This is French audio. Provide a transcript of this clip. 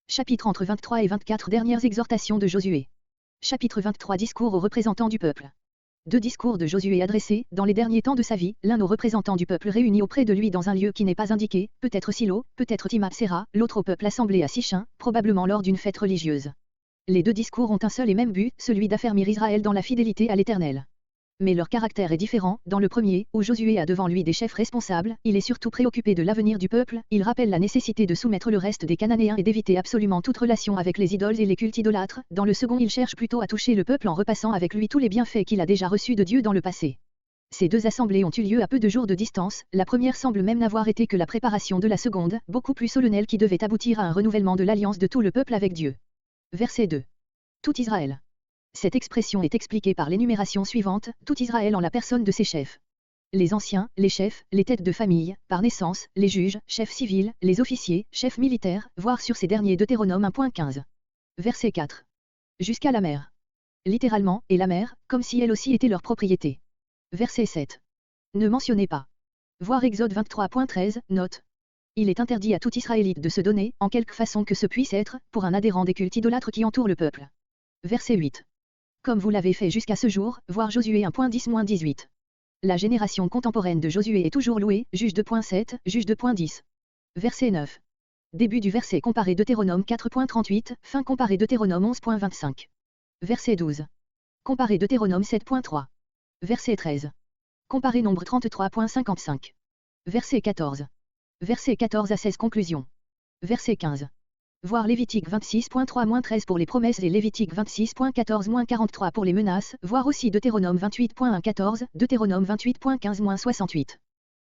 Chapitre entre 23 et 24 Dernières exhortations de Josué. Chapitre 23 Discours aux représentants du peuple. Deux discours de Josué adressés, dans les derniers temps de sa vie, l'un aux représentants du peuple réunis auprès de lui dans un lieu qui n'est pas indiqué, peut-être Silo, peut-être Timnath-Séra, l'autre au peuple assemblé à Sichin, probablement lors d'une fête religieuse. Les deux discours ont un seul et même but, celui d'affermir Israël dans la fidélité à l'Éternel. Mais leur caractère est différent. Dans le premier, où Josué a devant lui des chefs responsables, il est surtout préoccupé de l'avenir du peuple, il rappelle la nécessité de soumettre le reste des Cananéens et d'éviter absolument toute relation avec les idoles et les cultes idolâtres. Dans le second, il cherche plutôt à toucher le peuple en repassant avec lui tous les bienfaits qu'il a déjà reçus de Dieu dans le passé. Ces deux assemblées ont eu lieu à peu de jours de distance, la première semble même n'avoir été que la préparation de la seconde, beaucoup plus solennelle qui devait aboutir à un renouvellement de l'alliance de tout le peuple avec Dieu. Verset 2. Tout Israël. Cette expression est expliquée par l'énumération suivante, tout Israël en la personne de ses chefs. Les anciens, les chefs, les têtes de famille, par naissance, les juges, chefs civils, les officiers, chefs militaires, voir sur ces derniers Deutéronome 1.15. Verset 4. Jusqu'à la mer. Littéralement, et la mer, comme si elle aussi était leur propriété. Verset 7. Ne mentionnez pas. Voir Exode 23.13, note. Il est interdit à tout Israélite de se donner, en quelque façon que ce puisse être, pour un adhérent des cultes idolâtres qui entourent le peuple. Verset 8. Comme vous l'avez fait jusqu'à ce jour, voir Josué 1.10-18. La génération contemporaine de Josué est toujours louée, Juge 2.7, Juge 2.10. Verset 9. Début du verset comparé Deutéronome 4.38, fin comparé Deutéronome 11.25. Verset 12. Comparé Deutéronome 7.3. Verset 13. Comparé Nombre 33.55. Verset 14. Verset 14 à 16 Conclusion. Verset 15. Voir Lévitique 26.3-13 pour les promesses et Lévitique 26.14-43 pour les menaces, voir aussi Deutéronome 28.1-14, Deutéronome 28.15-68.